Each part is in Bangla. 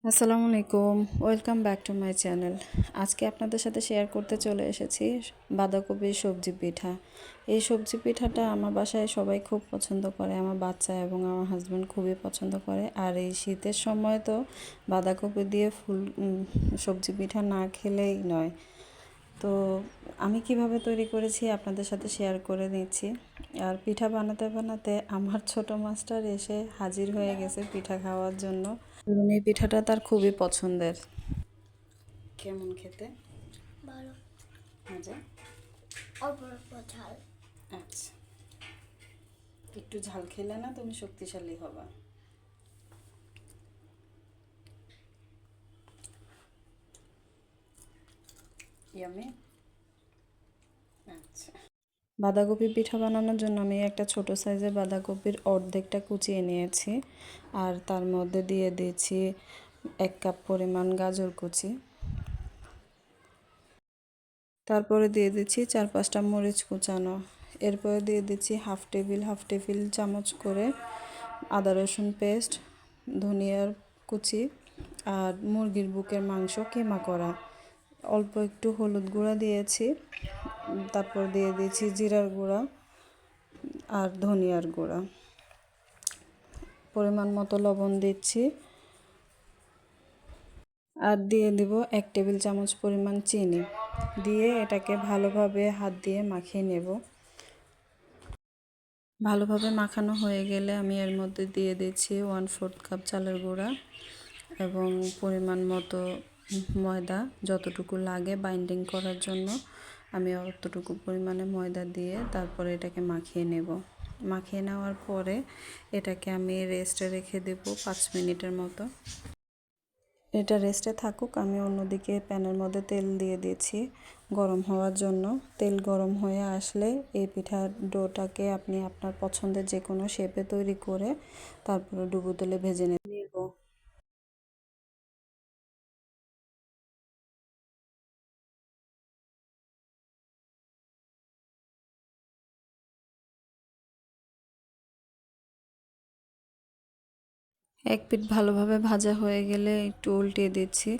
আসসালামু আলাইকুম, welcome back to my channel. আজকে আপনাদের সাথে শেয়ার করতে চলে এসেছি বাঁধাকপির সবজি পিঠা। এই সবজি পিঠাটা আমার বাসায় সবাই খুব পছন্দ করে, আমার বাচ্চা এবং আমার হাজব্যান্ড খুবই পছন্দ করে। আর এই শীতের সময় তো বাঁধাকপি দিয়ে সবজি পিঠা না খেলেই নয়। তো আমি কিভাবে তৈরি করেছি আপনাদের সাথে শেয়ার করে নিচ্ছি। আর পিঠা বানাতে বানাতে আমার ছোট মাস্টার এসে হাজির হয়ে গেছে পিঠা খাওয়ার জন্য। এবং এই পিঠাটা তার খুবই পছন্দের। কেমন খেতে? ভালো। মজা? অল্প অল্প ঝাল। আচ্ছা, একটু ঝাল খেলে না তুমি শক্তিশালী হবা। ইয়ামি। আচ্ছা, বাঁধাকপি পিঠা বানানোর জন্য আমি একটা ছোট সাইজের বাঁধাকপির অর্ধেকটা কুচিয়ে নিয়েছি। আর তার মধ্যে দিয়ে দিয়েছি 1 কাপ পরিমাণ গাজর কুচি। তারপরে দিয়ে দিচ্ছি 4-5টা মরিচ কুচানো। এরপরে দিয়ে দিচ্ছি হাফ টেবিল চামচ করে আদা রসুন পেস্ট, ধনিয়ার কুচি আর মুরগির বুকের মাংস কিমা করা। অল্প একটু হলুদ গুঁড়া দিয়েছি। তারপর দিয়ে দিয়েছি জিরার গুঁড়া আর ধনিয়ার গুঁড়া। পরিমাণ মতো লবণ দিচ্ছি। আর দিয়ে দিব 1 টেবিল চামচ পরিমাণ চিনি। দিয়ে এটাকে ভালোভাবে হাত দিয়ে মাখিয়ে নেব। ভালোভাবে মাখানো হয়ে গেলে আমি এর মধ্যে দিয়ে দিচ্ছি 1/4 কাপ চালের গুঁড়া এবং পরিমাণ মতো ময়দা, যতটুকু লাগে বাইন্ডিং করার জন্য আমি অতটুকু পরিমাণে ময়দা দিয়ে তারপরে এটাকে মাখিয়ে নেব। মাখিয়ে নেওয়ার পরে এটাকে আমি রেস্টে রেখে দেব 5 মিনিটের মতো। এটা রেস্টে থাকুক, আমি অন্যদিকে প্যানের মধ্যে তেল দিয়ে দিয়েছি গরম হওয়ার জন্য। তেল গরম হয়ে আসলে এই পিঠার ডোটাকে আপনি আপনার পছন্দের যে কোনো শেপে তৈরি করে তারপরে ডুবো তেলে ভেজে নেব। এক পিঠ ভালোভাবে ভাজা হয়ে গেলে একটু উল্টিয়ে দিচ্ছি।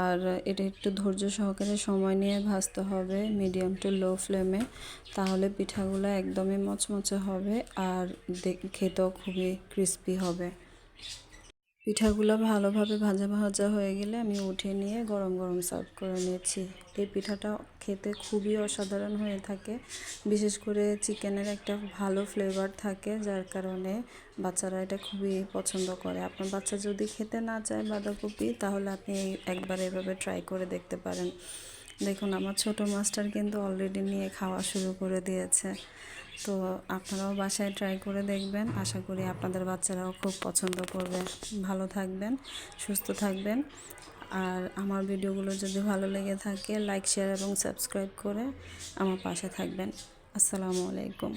আর এটা একটু ধৈর্য সহকারে সময় নিয়ে ভাজতে হবে মিডিয়াম টু লো ফ্লেমে, তাহলে পিঠাগুলো একদমই মচমচে হবে আর খেতেও খুবই ক্রিস্পি হবে। পিঠাগুলো ভালোভাবে ভাজা ভাজা হয়ে গেলে আমি উঠিয়ে নিয়ে গরম গরম সার্ভ করে নিয়েছি। এই পিঠাটা খেতে খুবই অসাধারণ হয়ে থাকে, বিশেষ করে চিকেনের একটা ভালো ফ্লেভার থাকে, যার কারণে বাচ্চারা এটা খুবই পছন্দ করে। আপনার বাচ্চা যদি খেতে না চায় বাঁধাকপি, তাহলে আপনি একবার এভাবে ট্রাই করে দেখতে পারেন। দেখুন, আমার ছোট মাস্টার কিন্তু অলরেডি নিয়ে খাওয়া শুরু করে দিয়েছে। তো আপনারাও বাসায় ট্রাই করে দেখবেন, আশা করি আপনাদের বাচ্চারাও খুব পছন্দ করবে। ভালো থাকবেন, সুস্থ থাকবেন। আর আমার ভিডিওগুলো যদি ভালো লেগে থাকে, লাইক শেয়ার এবং সাবস্ক্রাইব করে আমার পাশে থাকবেন। আসসালামু আলাইকুম।